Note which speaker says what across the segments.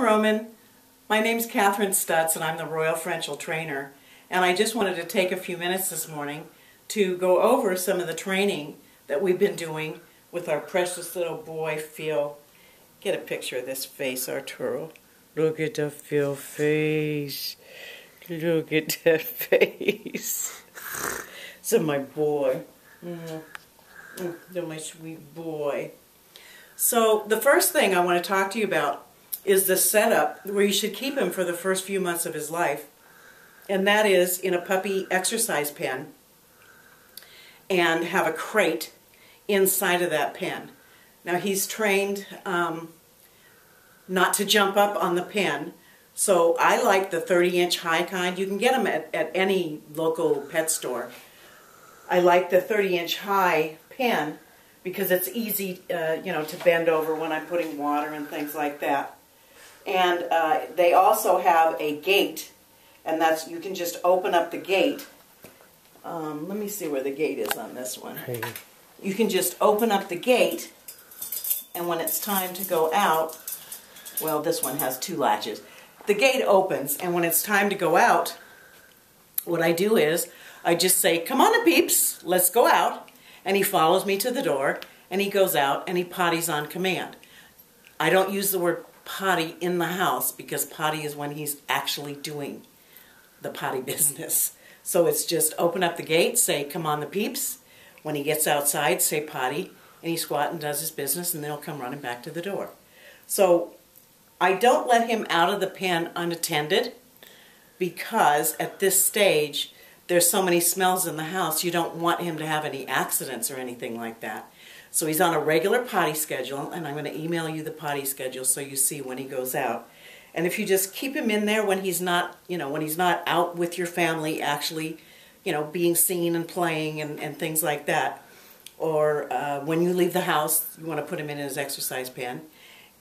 Speaker 1: Roman. My name's Catherine Stutz and I'm the Royal Frenchel Trainer. And I just wanted to take a few minutes this morning to go over some of the training that we've been doing with our precious little boy, Phil. Get a picture of this face, Arturo. Look at the Phil face. Look at that face. So my boy. My sweet boy. So the first thing I want to talk to you about is the setup where you should keep him for the first few months of his life. And that is in a puppy exercise pen and have a crate inside of that pen. Now he's trained not to jump up on the pen, so I like the 30-inch high kind. You can get them at any local pet store. I like the 30-inch high pen because it's easy to bend over when I'm putting water and things like that. And they also have a gate, and that's, you can just open up the gate. Let me see where the gate is on this one. You can just open up the gate, and when it's time to go out, well, this one has two latches. The gate opens, and when it's time to go out, what I do is I just say, "Come on, peeps, let's go out." And he follows me to the door, and he goes out, and he potties on command. I don't use the word potty in the house because potty is when he's actually doing the potty business. So it's just open up the gate, say, "Come on, the peeps." When he gets outside, say potty, and he squat and does his business, and then he'll come running back to the door. So I don't let him out of the pen unattended because at this stage, there's so many smells in the house, you don't want him to have any accidents or anything like that. So he's on a regular potty schedule, and I'm going to email you the potty schedule so you see when he goes out. And if you just keep him in there when he's not, when he's not out with your family actually, being seen and playing and things like that, or when you leave the house, you want to put him in his exercise pen.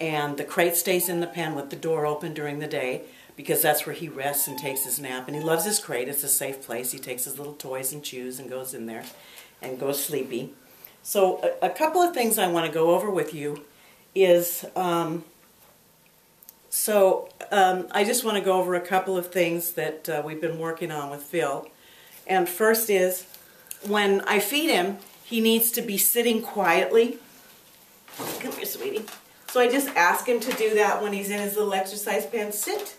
Speaker 1: And the crate stays in the pen with the door open during the day because that's where he rests and takes his nap. And he loves his crate. It's a safe place. He takes his little toys and chews and goes in there and goes sleepy. So a couple of things I want to go over with you is, I just want to go over a couple of things that we've been working on with Phil. And first is, when I feed him, he needs to be sitting quietly. Come here, sweetie. So I just ask him to do that when he's in his little exercise pen. Sit.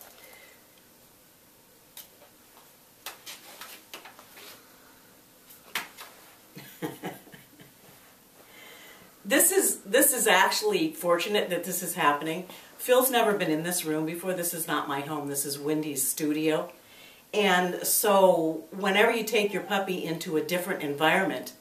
Speaker 1: This is actually fortunate that this is happening. Phil's never been in this room before. This is not my home. This is Wendy's studio. And so whenever you take your puppy into a different environment,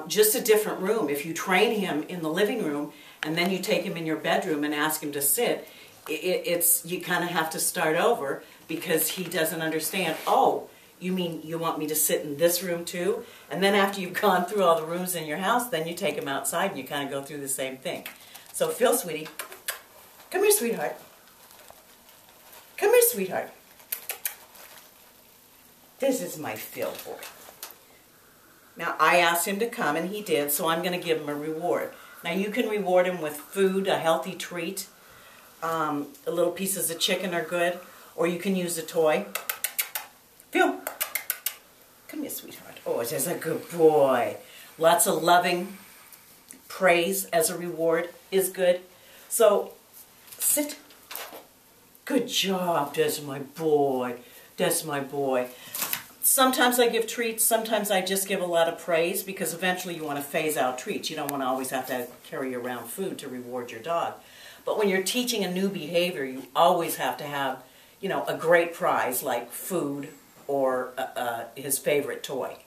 Speaker 1: just a different room, if you train him in the living room and then you take him in your bedroom and ask him to sit, you kind of have to start over because he doesn't understand, oh, you mean you want me to sit in this room too? And then after you've gone through all the rooms in your house, then you take him outside and you kind of go through the same thing. So Phil, sweetie, come here, sweetheart. Come here, sweetheart. This is my Phil boy. Now, I asked him to come, and he did, so I'm going to give him a reward. Now, you can reward him with food, a healthy treat. Little pieces of chicken are good, or you can use a toy. Phil, come here, sweetheart. Oh, it is a good boy. Lots of loving praise as a reward is good. So, sit. Good job, that's my boy. That's my boy. Sometimes I give treats, sometimes I just give a lot of praise because eventually you want to phase out treats. You don't want to always have to carry around food to reward your dog. But when you're teaching a new behavior, you always have to have, a great prize like food or his favorite toy.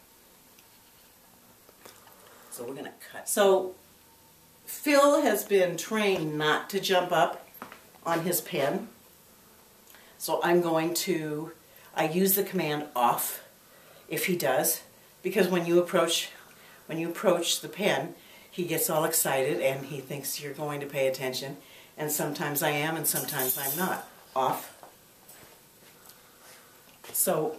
Speaker 1: So we're going to cut. So Phil has been trained not to jump up on his pen. So I use the command off if he does, because when you approach the pen, he gets all excited and he thinks you're going to pay attention, and sometimes I am and sometimes I'm not. Off. So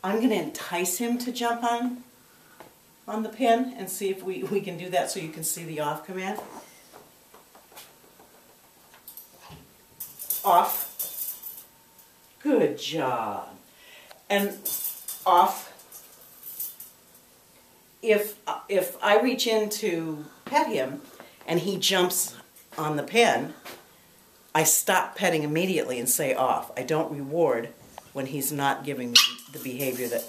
Speaker 1: I'm going to entice him to jump on the pen and see if we can do that so you can see the off command. Off. Good job. And off. If I reach in to pet him and he jumps on the pen, I stop petting immediately and say off. I don't reward when he's not giving me the behavior that,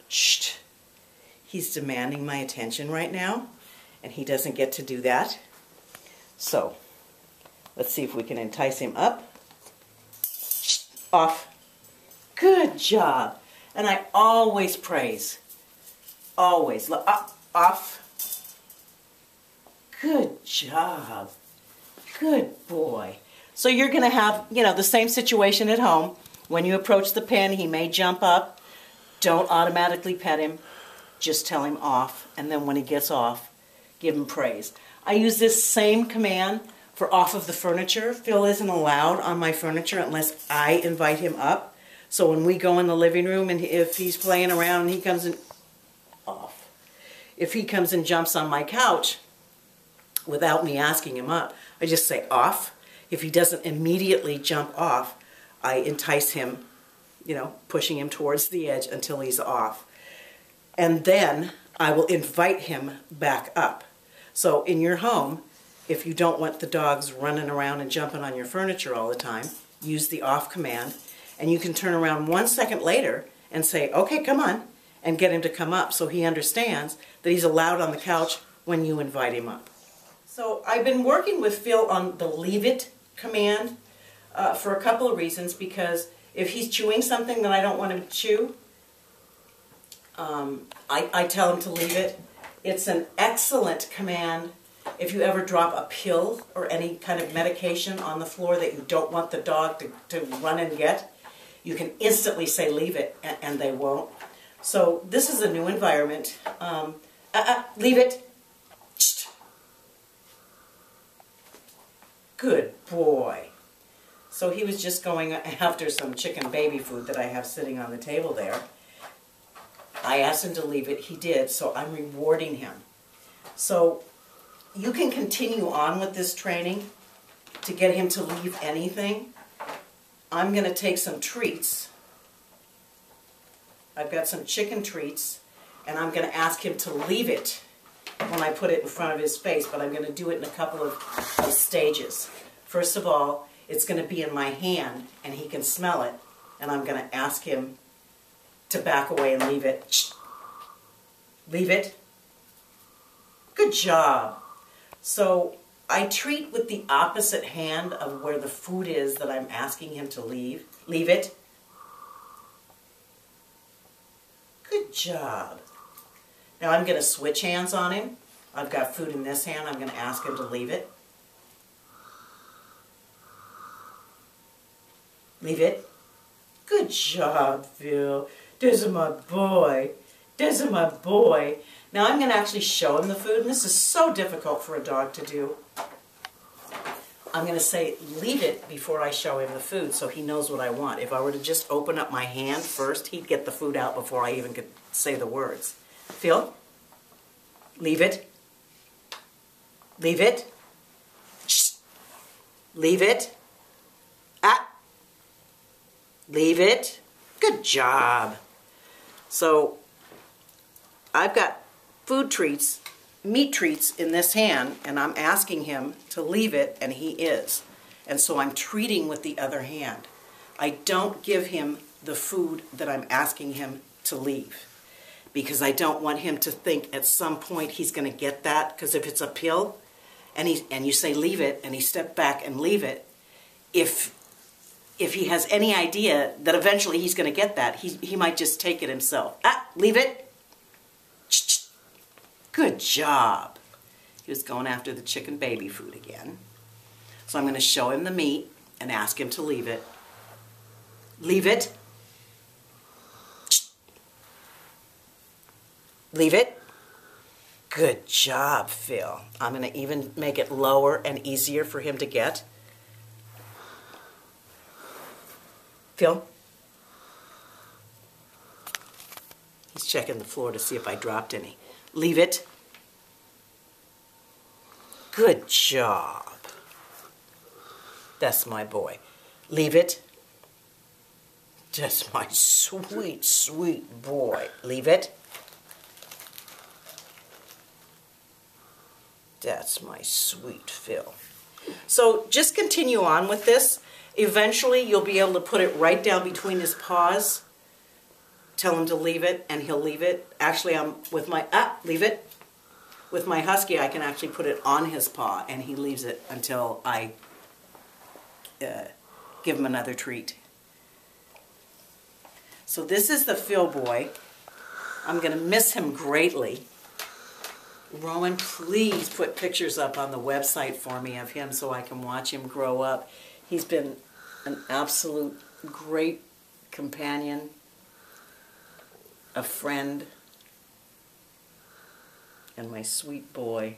Speaker 1: shh, he's demanding my attention right now, and he doesn't get to do that. So, let's see if we can entice him up. Shh, off. Good job. And I always praise. Always. Off. Good job. Good boy. So you're going to have, the same situation at home. When you approach the pen, he may jump up. Don't automatically pet him. Just tell him off. And then when he gets off, give him praise. I use this same command for off of the furniture. Phil isn't allowed on my furniture unless I invite him up. So when we go in the living room and if he's playing around and he comes in, off. If he comes and jumps on my couch without me asking him up, I just say off. If he doesn't immediately jump off, I entice him, pushing him towards the edge until he's off. And then I will invite him back up. So in your home, if you don't want the dogs running around and jumping on your furniture all the time, use the off command, and you can turn around 1 second later and say, okay, come on, and get him to come up so he understands that he's allowed on the couch when you invite him up. So I've been working with Phil on the leave it command for a couple of reasons, because if he's chewing something that I don't want him to chew, I tell him to leave it. It's an excellent command if you ever drop a pill or any kind of medication on the floor that you don't want the dog to run and get. You can instantly say leave it, and they won't. So this is a new environment. Leave it. Good boy. So he was just going after some chicken baby food that I have sitting on the table there. I asked him to leave it. He did, so I'm rewarding him. So you can continue on with this training to get him to leave anything. I'm going to take some treats. I've got some chicken treats, and I'm going to ask him to leave it when I put it in front of his face, but I'm going to do it in a couple of stages. First of all, it's going to be in my hand, and he can smell it, and I'm going to ask him to back away and leave it. Shh. Leave it. Good job. So I treat with the opposite hand of where the food is that I'm asking him to leave. Leave it. Good job. Now I'm going to switch hands on him. I've got food in this hand. I'm going to ask him to leave it. Leave it. Good job, Phil. This is my boy. This is my boy. Now I'm going to actually show him the food, and this is so difficult for a dog to do. I'm going to say, leave it before I show him the food so he knows what I want. If I were to just open up my hand first, he'd get the food out before I even could say the words. Phil, leave it. Leave it. Shh. Leave it. Ah. Leave it. Good job. So I've got food treats, meat treats in this hand, and I'm asking him to leave it, and he is. And so I'm treating with the other hand. I don't give him the food that I'm asking him to leave, because I don't want him to think at some point he's going to get that, because if it's a pill and you say leave it and he stepped back and leave it, if he has any idea that eventually he's going to get that, he might just take it himself. Ah, leave it. Good job. He was going after the chicken baby food again. So I'm going to show him the meat and ask him to leave it. Leave it. Leave it. Good job, Phil. I'm going to even make it lower and easier for him to get. Phil? He's checking the floor to see if I dropped any. Leave it. Good job. That's my boy. Leave it. Just my sweet, sweet boy. Leave it. That's my sweet Phil. So just continue on with this. Eventually you'll be able to put it right down between his paws. Tell him to leave it and he'll leave it. Actually, I'm with my, leave it. With my husky, I can actually put it on his paw and he leaves it until I give him another treat. So this is the Phil boy. I'm going to miss him greatly. Rowan, please put pictures up on the website for me of him so I can watch him grow up. He's been an absolute great companion, a friend, and my sweet boy.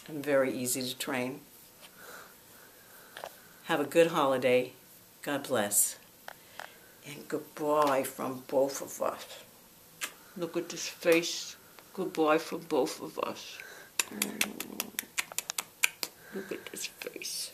Speaker 1: And very easy to train. Have a good holiday. God bless. And goodbye from both of us. Look at this face. Goodbye from both of us. Look at this face.